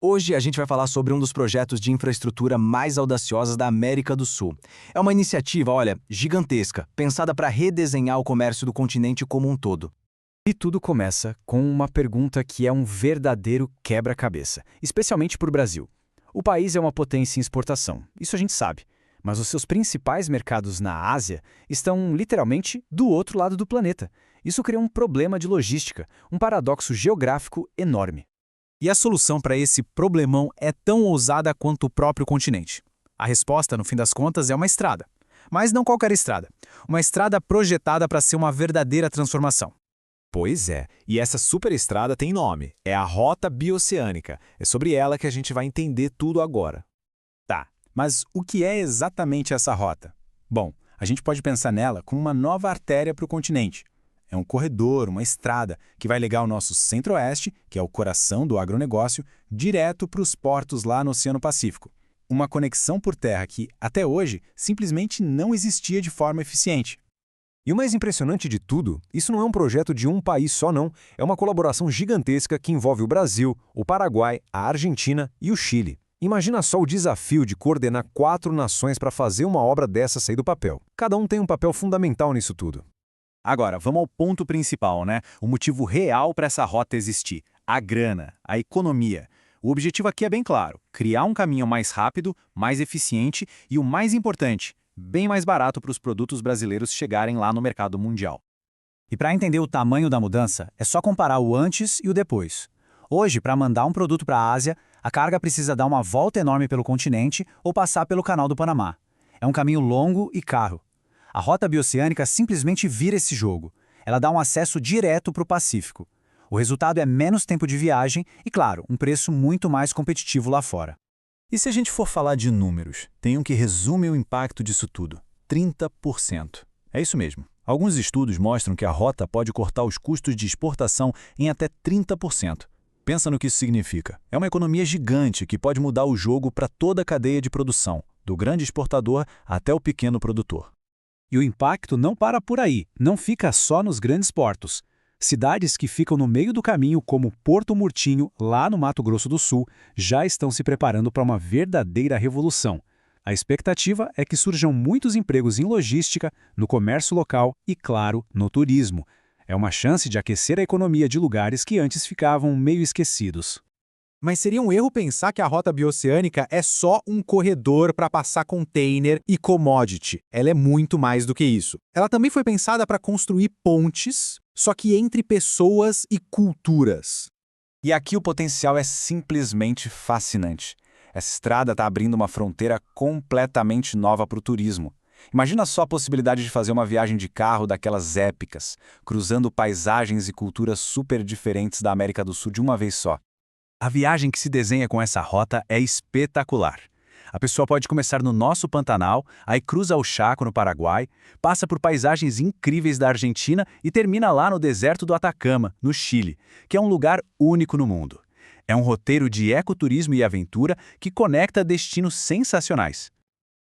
Hoje a gente vai falar sobre um dos projetos de infraestrutura mais audaciosos da América do Sul. É uma iniciativa, olha, gigantesca, pensada para redesenhar o comércio do continente como um todo. E tudo começa com uma pergunta que é um verdadeiro quebra-cabeça, especialmente para o Brasil. O país é uma potência em exportação, isso a gente sabe, mas os seus principais mercados na Ásia estão literalmente do outro lado do planeta. Isso cria um problema de logística, um paradoxo geográfico enorme. E a solução para esse problemão é tão ousada quanto o próprio continente. A resposta, no fim das contas, é uma estrada. Mas não qualquer estrada. Uma estrada projetada para ser uma verdadeira transformação. Pois é, e essa superestrada tem nome, é a Rota Bioceânica. É sobre ela que a gente vai entender tudo agora. Tá, mas o que é exatamente essa rota? Bom, a gente pode pensar nela como uma nova artéria para o continente. É um corredor, uma estrada, que vai ligar o nosso centro-oeste, que é o coração do agronegócio, direto para os portos lá no Oceano Pacífico. Uma conexão por terra que, até hoje, simplesmente não existia de forma eficiente. E o mais impressionante de tudo, isso não é um projeto de um país só não, é uma colaboração gigantesca que envolve o Brasil, o Paraguai, a Argentina e o Chile. Imagina só o desafio de coordenar 4 nações para fazer uma obra dessa sair do papel. Cada um tem um papel fundamental nisso tudo. Agora, vamos ao ponto principal, né? O motivo real para essa rota existir: a grana, a economia. O objetivo aqui é bem claro: criar um caminho mais rápido, mais eficiente e, o mais importante, bem mais barato para os produtos brasileiros chegarem lá no mercado mundial. E para entender o tamanho da mudança, é só comparar o antes e o depois. Hoje, para mandar um produto para a Ásia, a carga precisa dar uma volta enorme pelo continente ou passar pelo Canal do Panamá. É um caminho longo e caro. A Rota Bioceânica simplesmente vira esse jogo. Ela dá um acesso direto para o Pacífico. O resultado é menos tempo de viagem e, claro, um preço muito mais competitivo lá fora. E se a gente for falar de números, tem um que resume o impacto disso tudo: 30%. É isso mesmo. Alguns estudos mostram que a rota pode cortar os custos de exportação em até 30%. Pensa no que isso significa. É uma economia gigante que pode mudar o jogo para toda a cadeia de produção, do grande exportador até o pequeno produtor. E o impacto não para por aí, não fica só nos grandes portos. Cidades que ficam no meio do caminho, como Porto Murtinho, lá no Mato Grosso do Sul, já estão se preparando para uma verdadeira revolução. A expectativa é que surjam muitos empregos em logística, no comércio local e, claro, no turismo. É uma chance de aquecer a economia de lugares que antes ficavam meio esquecidos. Mas seria um erro pensar que a Rota Bioceânica é só um corredor para passar container e commodity. Ela é muito mais do que isso. Ela também foi pensada para construir pontes, só que entre pessoas e culturas. E aqui o potencial é simplesmente fascinante. Essa estrada está abrindo uma fronteira completamente nova para o turismo. Imagina só a possibilidade de fazer uma viagem de carro daquelas épicas, cruzando paisagens e culturas super diferentes da América do Sul de uma vez só. A viagem que se desenha com essa rota é espetacular. A pessoa pode começar no nosso Pantanal, aí cruza o Chaco, no Paraguai, passa por paisagens incríveis da Argentina e termina lá no deserto do Atacama, no Chile, que é um lugar único no mundo. É um roteiro de ecoturismo e aventura que conecta destinos sensacionais.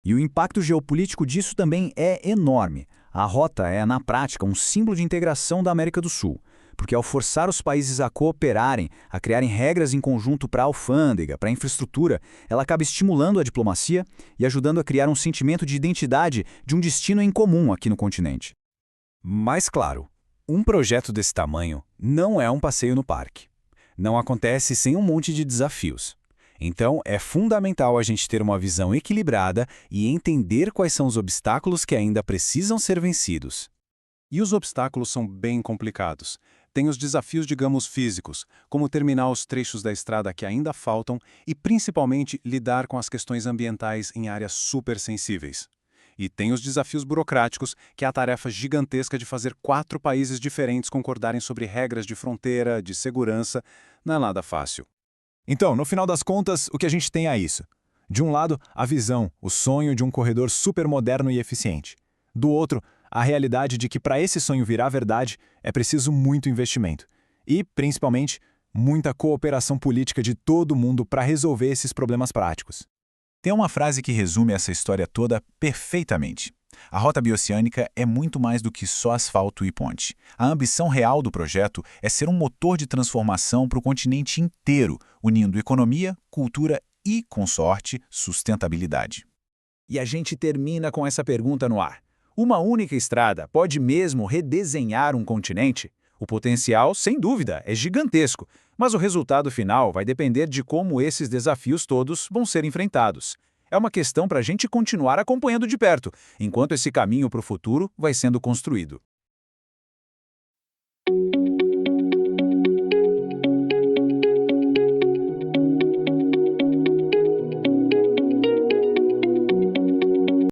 E o impacto geopolítico disso também é enorme. A rota é, na prática, um símbolo de integração da América do Sul, porque ao forçar os países a cooperarem, a criarem regras em conjunto para a alfândega, para a infraestrutura, ela acaba estimulando a diplomacia e ajudando a criar um sentimento de identidade de um destino em comum aqui no continente. Mas claro, um projeto desse tamanho não é um passeio no parque. Não acontece sem um monte de desafios. Então, é fundamental a gente ter uma visão equilibrada e entender quais são os obstáculos que ainda precisam ser vencidos. E os obstáculos são bem complicados. Tem os desafios, digamos, físicos, como terminar os trechos da estrada que ainda faltam e, principalmente, lidar com as questões ambientais em áreas super sensíveis. E tem os desafios burocráticos, que é a tarefa gigantesca de fazer 4 países diferentes concordarem sobre regras de fronteira, de segurança. Não é nada fácil. Então, no final das contas, o que a gente tem é isso. De um lado, a visão, o sonho de um corredor super moderno e eficiente. Do outro, a realidade de que para esse sonho virar verdade é preciso muito investimento. E, principalmente, muita cooperação política de todo mundo para resolver esses problemas práticos. Tem uma frase que resume essa história toda perfeitamente. A rota bioceânica é muito mais do que só asfalto e ponte. A ambição real do projeto é ser um motor de transformação para o continente inteiro, unindo economia, cultura e, com sorte, sustentabilidade. E a gente termina com essa pergunta no ar. Uma única estrada pode mesmo redesenhar um continente? O potencial, sem dúvida, é gigantesco, mas o resultado final vai depender de como esses desafios todos vão ser enfrentados. É uma questão para a gente continuar acompanhando de perto, enquanto esse caminho para o futuro vai sendo construído.